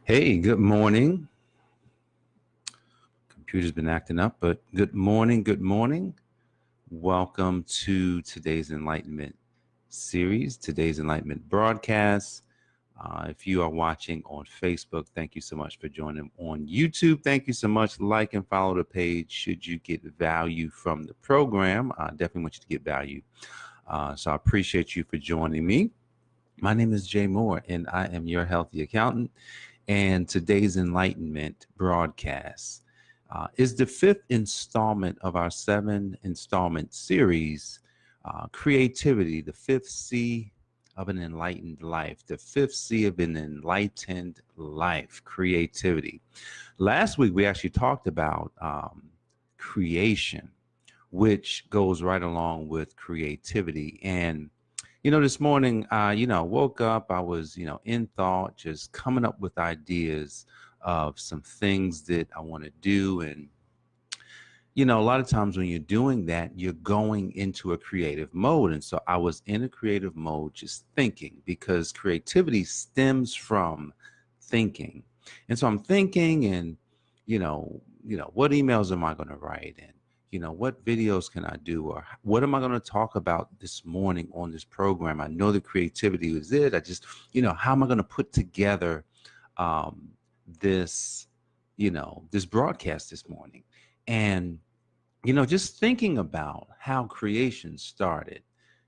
Hey, good morning. Computer's been acting up, but good morning. Good morning. Welcome to today's Enlightenment series, today's Enlightenment broadcast. If you are watching on Facebook, thank you so much for joining. On YouTube, thank you so much. Like and follow the page should you get value from the program. I definitely want you to get value. So I appreciate you for joining me. My name is Jay Moore, and I am your healthy accountant. And today's Enlightenment broadcast is the fifth installment of our 7 installment series, Creativity, the fifth C of an enlightened life, the fifth C of an enlightened life, creativity. Last week, we actually talked about creation, which goes right along with creativity. And this morning, woke up, I was, in thought, just coming up with ideas of some things that I want to do. And, a lot of times when you're doing that, you're going into a creative mode. And so I was in a creative mode, just thinking, because creativity stems from thinking. And so I'm thinking and, what emails am I going to write? And, what videos can I do, or what am I going to talk about this morning on this program? I know the creativity is it. I just, how am I going to put together this, this broadcast this morning? And, just thinking about how creation started,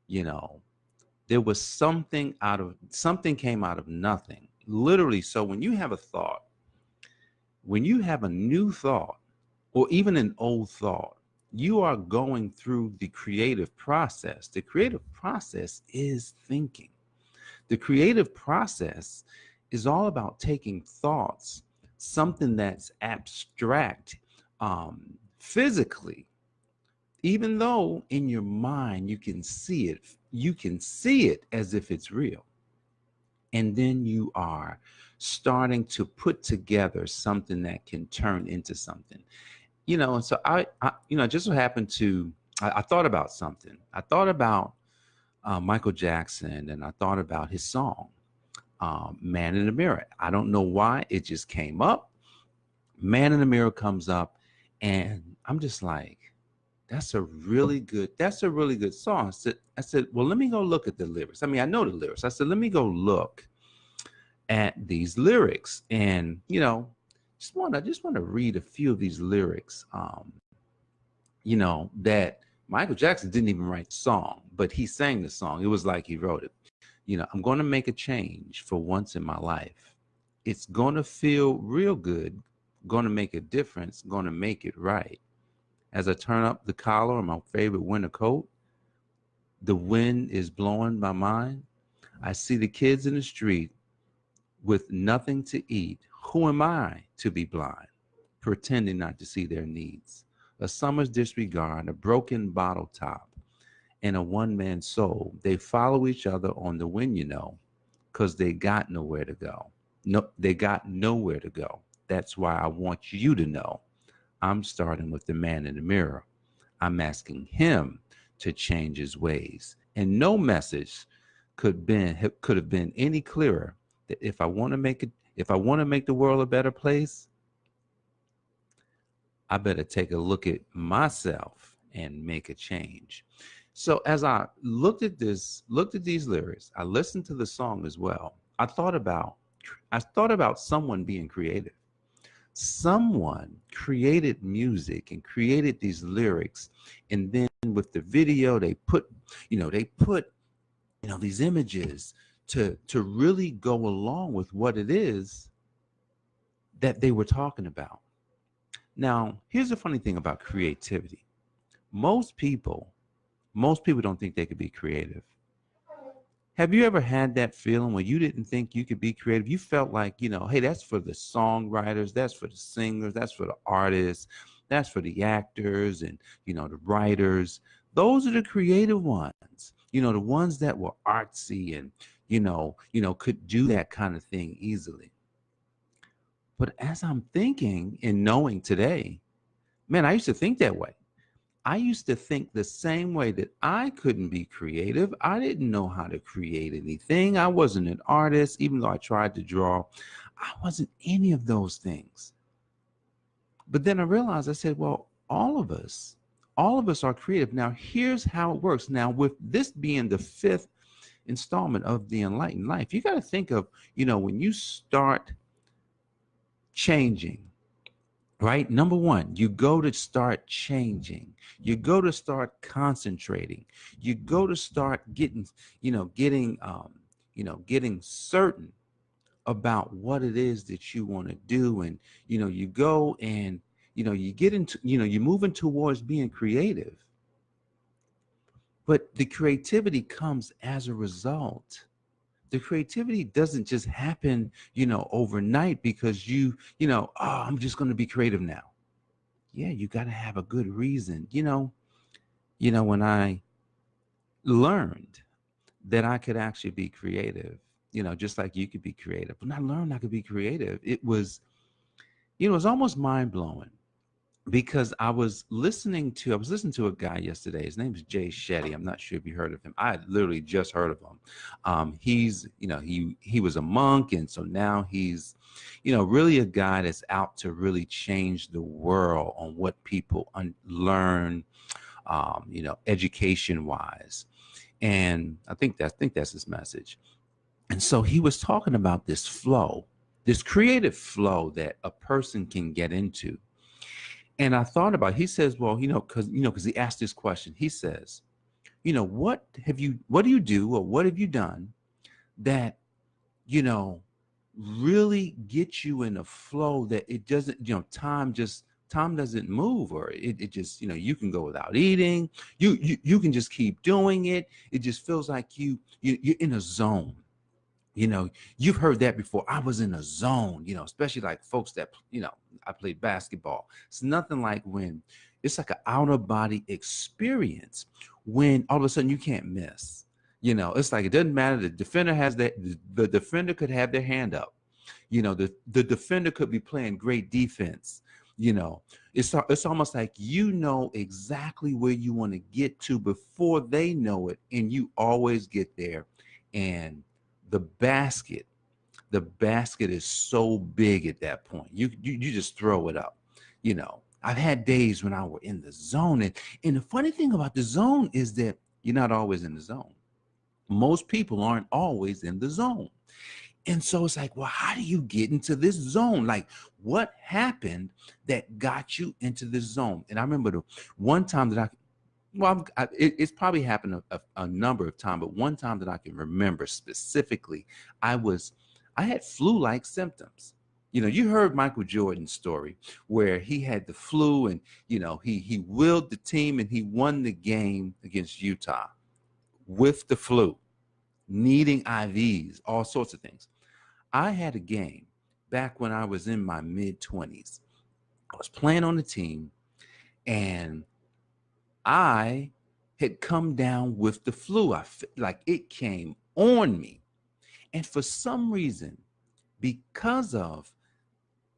there was something came out of nothing, literally. So when you have a thought, when you have a new thought, or even an old thought, you are going through the creative process. The creative process is thinking. The creative process is all about taking thoughts, something that's abstract, physically, even though in your mind you can see it as if it's real. And then you are starting to put together something that can turn into something. And so I just so happened to, I thought about something. I thought about Michael Jackson, and I thought about his song, Man in the Mirror. I don't know why, it just came up. Man in the Mirror comes up, and I'm just like, that's a really good song. I said, well, let me go look at the lyrics. I mean, I know the lyrics. I said, let me go look at these lyrics. And, I just want to read a few of these lyrics. That Michael Jackson didn't even write the song, but he sang the song. It was like he wrote it. I'm going to make a change for once in my life. It's going to feel real good, going to make a difference, going to make it right. As I turn up the collar of my favorite winter coat, the wind is blowing my mind. I see the kids in the street with nothing to eat. Who am I to be blind, pretending not to see their needs? A summer's disregard, a broken bottle top, and a one-man soul. They follow each other on the wind, because they got nowhere to go. No, they got nowhere to go. That's why I want you to know. I'm starting with the man in the mirror. I'm asking him to change his ways. And no message could have been any clearer that if I want to make the world a better place, I better take a look at myself and make a change. So as I looked at these lyrics, I listened to the song as well. I thought about someone being creative. Someone created music and created these lyrics, and then with the video they put these images to really go along with what it is that they were talking about. Now, here's the funny thing about creativity. Most people don't think they could be creative. Have you ever had that feeling when you didn't think you could be creative? You felt like, hey, that's for the songwriters, that's for the singers, that's for the artists, that's for the actors and, the writers. Those are the creative ones, the ones that were artsy and, could do that kind of thing easily. But as I'm thinking and knowing today, man, I used to think that way. I used to think the same way, that I couldn't be creative. I didn't know how to create anything. I wasn't an artist, even though I tried to draw. I wasn't any of those things. But then I realized, I said, well, all of us are creative. Now, here's how it works. Now, with this being the fifth installment of the enlightened life, you got to think of, when you start changing, right? Number one, you go to start changing. You go to start concentrating. You go to start getting, getting certain about what it is that you want to do. And, you go and, you get into, you're moving towards being creative. But the creativity comes as a result. The creativity doesn't just happen, overnight because I'm just going to be creative now. Yeah, you got to have a good reason. When I learned that I could actually be creative, just like you could be creative. When I learned I could be creative, it was almost mind blowing because I was listening to a guy yesterday. His name is Jay Shetty. I'm not sure if you heard of him. I had literally just heard of him. He's, he was a monk, and so now he's, really a guy that's out to really change the world on what people learn, education wise. And I think that's his message. And so he was talking about this flow, this creative flow that a person can get into. And I thought about, he says, well, because he asked this question. He says, what do you do or what have you done that, you know, really gets you in a flow that it doesn't, time doesn't move, or it just, you can go without eating. You can just keep doing it. It just feels like you're in a zone. you know you've heard that before. I was in a zone, especially like folks that, I played basketball. It's nothing like when it's like an out of body experience when all of a sudden you can't miss. It's like it doesn't matter. The defender has that. The defender could have their hand up. The defender could be playing great defense. It's almost like exactly where you want to get to before they know it, and you always get there. And the basket the basket is so big at that point. You just throw it up. I've had days when I were in the zone, and the funny thing about the zone is that you're not always in the zone. Most people aren't always in the zone. And so it's like, well, how do you get into this zone? Like, what happened that got you into this zone? And I remember the one time that it's probably happened a number of times, but one time that I can remember specifically, I had flu-like symptoms. You heard Michael Jordan's story where he had the flu, and he willed the team and he won the game against Utah with the flu, needing IVs, all sorts of things. I had a game back when I was in my mid-20s. I was playing on the team, and I had come down with the flu. Like it came on me. And for some reason, because of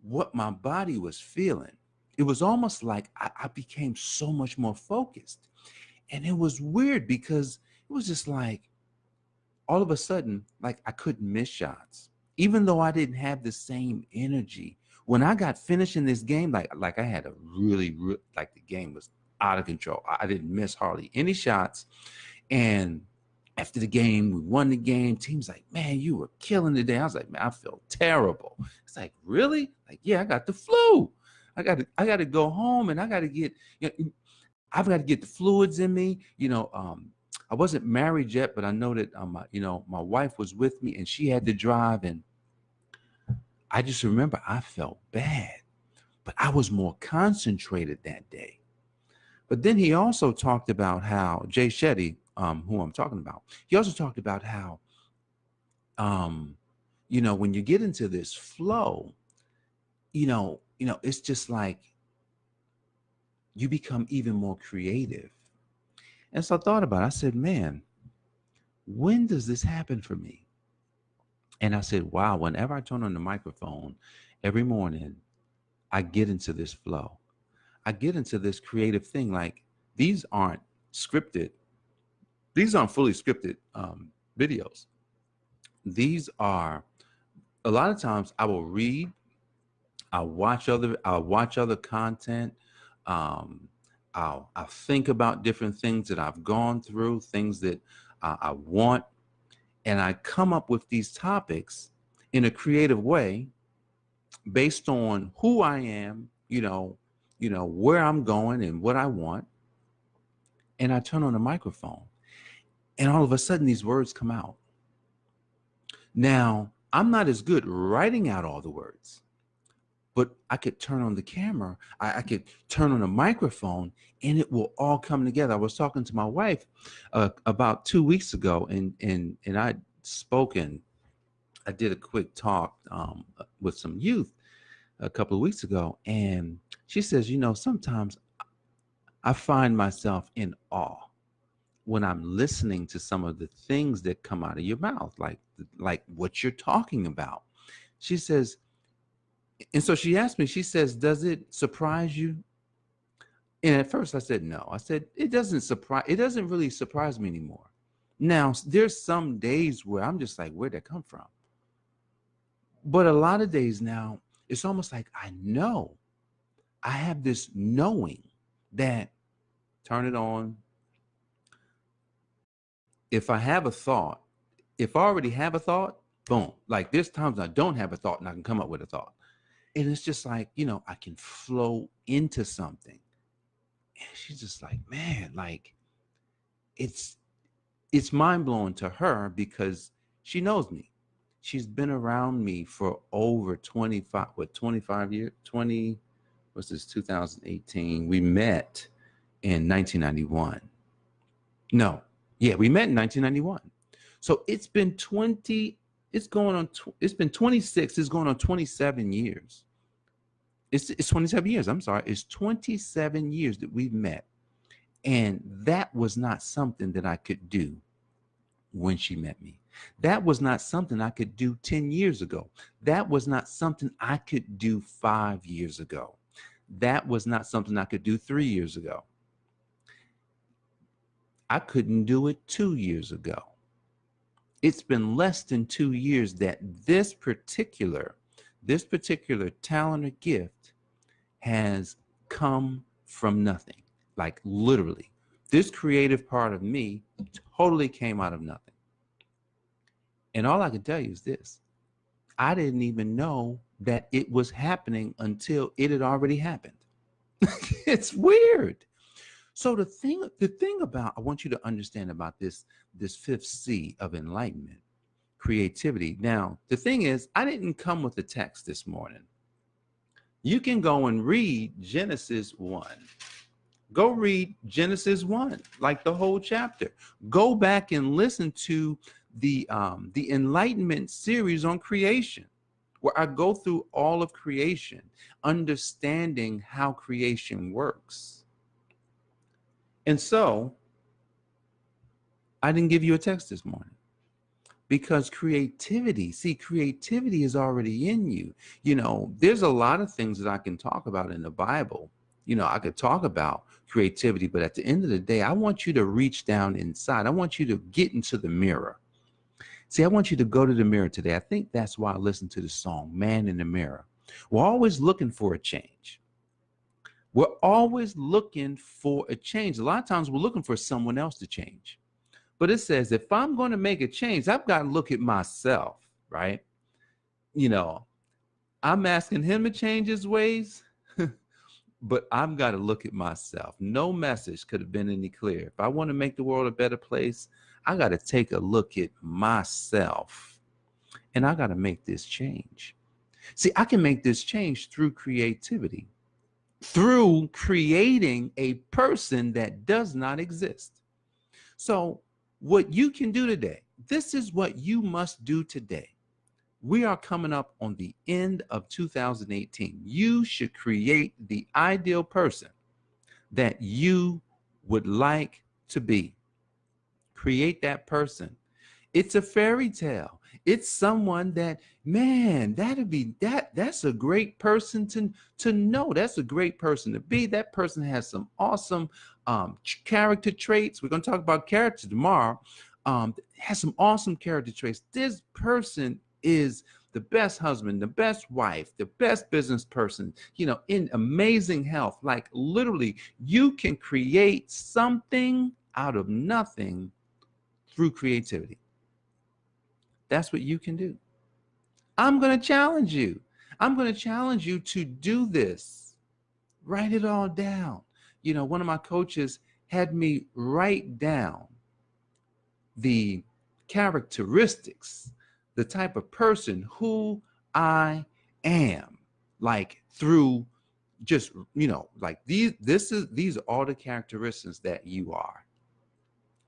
what my body was feeling, it was almost like I became so much more focused. And it was weird because it was just like all of a sudden, like I couldn't miss shots, even though I didn't have the same energy. When I got finished in this game, like I had a like the game was out of control. I didn't miss hardly any shots. And after the game, we won the game. Team's like, man, you were killing the day. I was like, man, I feel terrible. It's like, really? Like, yeah, I got the flu. I got to go home, and I got to get, I've got to get the fluids in me. I wasn't married yet, but I know that, my wife was with me, and she had to drive. And I just remember I felt bad, but I was more concentrated that day. But then he also talked about how Jay Shetty, who I'm talking about, he also talked about how, when you get into this flow, it's just like you become even more creative. And so I thought about it. I said, man, when does this happen for me? And I said, wow, whenever I turn on the microphone every morning, I get into this flow. I get into this creative thing. Like, these aren't scripted. These aren't fully scripted videos. These are a lot of times I will read, I'll watch other content. Um, I'll think about different things that I've gone through, things that I want, and I come up with these topics in a creative way based on who I am, where I'm going and what I want. And I turn on the microphone, and all of a sudden these words come out. Now, I'm not as good writing out all the words, but I could turn on the camera, I could turn on a microphone, and it will all come together. I was talking to my wife about 2 weeks ago, and I'd spoken. I did a quick talk with some youth a couple of weeks ago, and she says, sometimes I find myself in awe when I'm listening to some of the things that come out of your mouth, like what you're talking about. She says, and so she asked me, she says, does it surprise you? And at first I said no. I said, it doesn't really surprise me anymore. Now, there's some days where I'm just like, where'd that come from? But a lot of days now, it's almost like I know. I have this knowing that, turn it on. If I have a thought, if I already have a thought, boom. Like there's times I don't have a thought and I can come up with a thought. And it's just like, I can flow into something. And she's just like, man, like it's mind blowing to her because she knows me. She's been around me for over 25 years, 20, what's this, 2018. We met in 1991. No, yeah, we met in 1991. So it's been 26, it's going on 27 years. It's 27 years, I'm sorry. It's 27 years that we've met. And that was not something that I could do when she met me. That was not something I could do 10 years ago. That was not something I could do 5 years ago. That was not something I could do 3 years ago. I couldn't do it 2 years ago. It's been less than 2 years that this particular talent or gift has come from nothing. Like literally, this creative part of me totally came out of nothing. And all I can tell you is this: I didn't even know that it was happening until it had already happened. It's weird. So the thing about, I want you to understand about this fifth C of enlightenment, creativity. Now, the thing is, I didn't come with the text this morning. You can go and read Genesis 1. Go read Genesis 1, like the whole chapter. Go back and listen to the Enlightenment series on creation, where I go through all of creation, understanding how creation works. And so I didn't give you a text this morning because creativity is already in you. There's a lot of things that I can talk about in the Bible. I could talk about creativity, but at the end of the day, I want you to reach down inside. I want you to get into the mirror. See, I want you to go to the mirror today. I think that's why I listen to the song, Man in the Mirror. We're always looking for a change. We're always looking for a change. A lot of times we're looking for someone else to change. But it says, if I'm going to make a change, I've got to look at myself, right? I'm asking him to change his ways, but I've got to look at myself. No message could have been any clearer. If I want to make the world a better place, I got to take a look at myself, and I got to make this change. See, I can make this change through creativity, through creating a person that does not exist. So what you can do today, this is what you must do today. We are coming up on the end of 2018. You should create the ideal person that you would like to be. Create that person. It's a fairy tale. It's someone that, man, that's a great person to know. That's a great person to be. That person has some awesome character traits. We're going to talk about character tomorrow. Has some awesome character traits. This person is the best husband, the best wife, the best business person, in amazing health. Like literally, you can create something out of nothing through creativity. That's what you can do. I'm going to challenge you. I'm going to challenge you to do this. Write it all down. One of my coaches had me write down the characteristics, the type of person who I am, like through just, like these are all the characteristics that you are.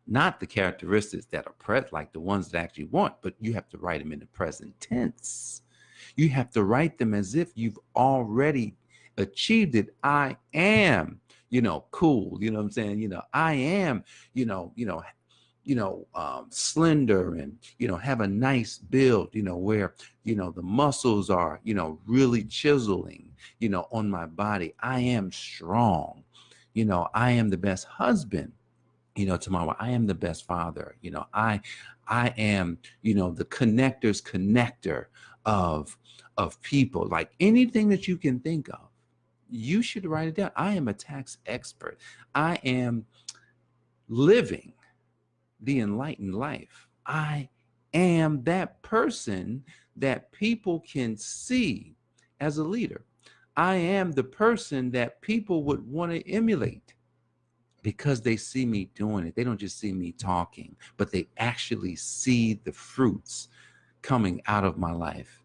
Not the characteristics that are present, like the ones that actually want, but you have to write them in the present tense. You have to write them as if you've already achieved it. I am, cool. You know what I'm saying? I am, slender and, have a nice build, where, the muscles are, really chiseling, on my body. I am strong. I am the best husband. Tomorrow, I am the best father. I am, the connector's connector of people. Like anything that you can think of, you should write it down. I am a tax expert. I am living the enlightened life. I am that person that people can see as a leader. I am the person that people would want to emulate, because they see me doing it. They don't just see me talking, but they actually see the fruits coming out of my life.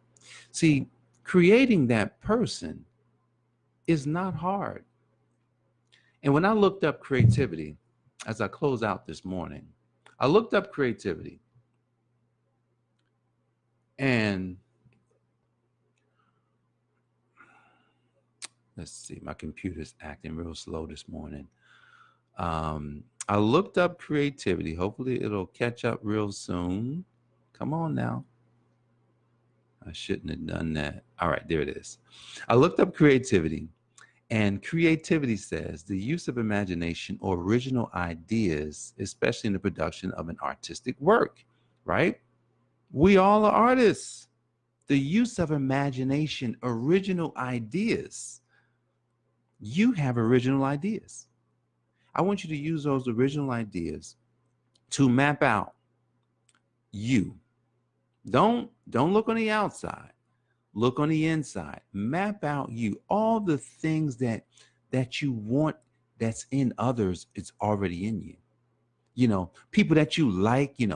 See, creating that person is not hard. And when I looked up creativity, as I close out this morning, I looked up creativity, and let's see, my computer's acting real slow this morning. I looked up creativity. Hopefully it'll catch up real soon. Come on now. I shouldn't have done that. All right, there it is. I looked up creativity, and creativity says the use of imagination or original ideas, especially in the production of an artistic work, right? We all are artists. The use of imagination, original ideas. You have original ideas. I want you to use those original ideas to map out you. Don't look on the outside. Look on the inside. Map out you. All the things that you want that's in others, it's already in you. People that you like, you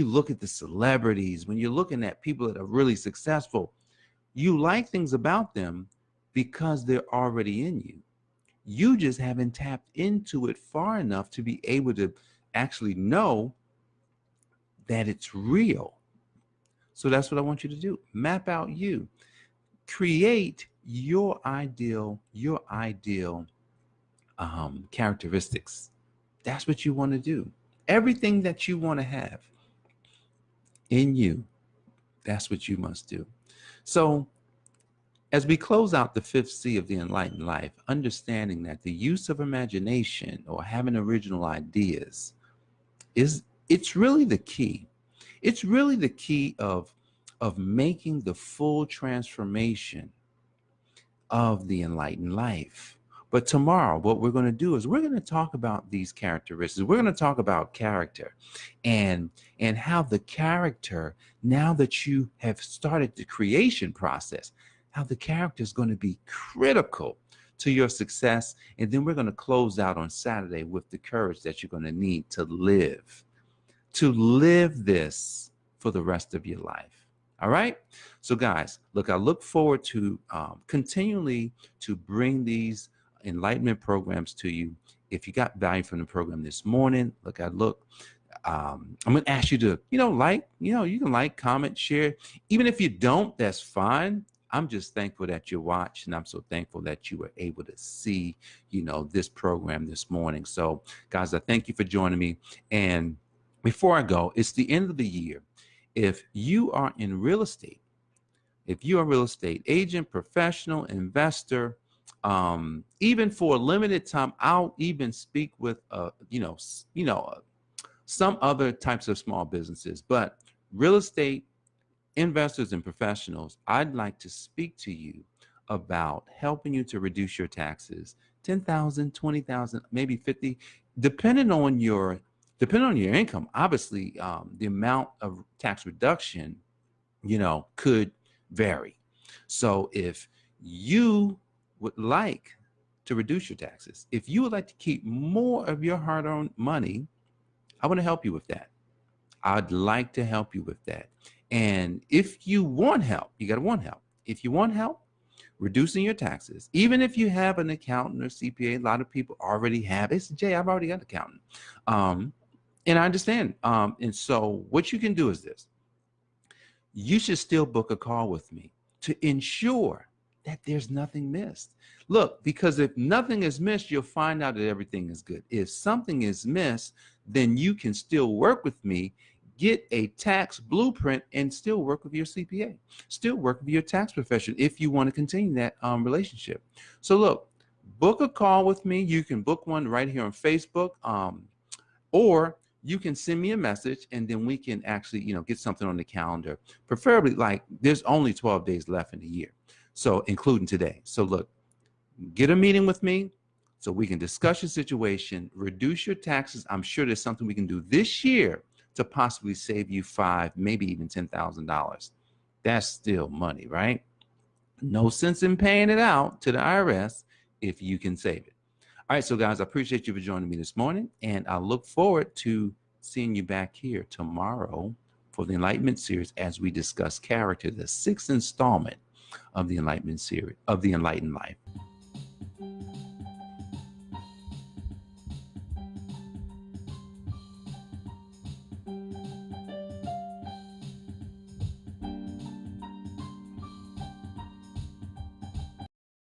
look at the celebrities, when you're looking at people that are really successful, you like things about them because they're already in you. You just haven't tapped into it far enough to be able to actually know that it's real. So that's what I want you to do. Map out you. Create your ideal characteristics. That's what you want to do. Everything that you want to have in you, that's what you must do. So as we close out the fifth C of the enlightened life, understanding that the use of imagination or having original ideas it's really the key. It's really the key of making the full transformation of the enlightened life. But tomorrow, what we're going to do is we're going to talk about these characteristics. We're going to talk about character and how the character, now that you have started the creation process, how the character is going to be critical to your success. And then we're going to close out on Saturday with the courage that you're going to need to live this for the rest of your life. All right. So guys, look, I look forward to continually to bring these enlightenment programs to you. If you got value from the program this morning, I'm going to ask you to, you can like, comment, share. Even if you don't, that's fine. I'm just thankful that you watched, and I'm so thankful that you were able to see, this program this morning. So guys, I thank you for joining me. And before I go, it's the end of the year. If you are in real estate, if you are a real estate agent, professional, investor, even for a limited time, I'll even speak with, some other types of small businesses. But real estate investors and professionals, I'd like to speak to you about helping you to reduce your taxes 10,000, 20,000, maybe 50, depending on your income. Obviously, the amount of tax reduction, could vary. So if you would like to reduce your taxes, if you would like to keep more of your hard-earned money, I want to help you with that. I'd like to help you with that. And if you want help, you got to want help. If you want help reducing your taxes, even if you have an accountant or CPA, a lot of people already have. It's Jay, I've already got an accountant. And I understand. And so what you can do is this. You should still book a call with me to ensure that there's nothing missed. Look, because if nothing is missed, you'll find out that everything is good. If something is missed, then you can still work with me, get a tax blueprint, and still work with your CPA, still work with your tax professional if you want to continue that relationship. So look, book a call with me. You can book one right here on Facebook, or you can send me a message, and then we can actually, get something on the calendar. Preferably, like, there's only 12 days left in the year, so including today. So look, get a meeting with me so we can discuss your situation, reduce your taxes. I'm sure there's something we can do this year to possibly save you $5, maybe even $10,000. That's still money, right? No sense in paying it out to the IRS if you can save it. All right, so guys, I appreciate you for joining me this morning, and I look forward to seeing you back here tomorrow for the Enlightenment series as we discuss character, the 6th installment of the Enlightenment series of the Enlightened Life.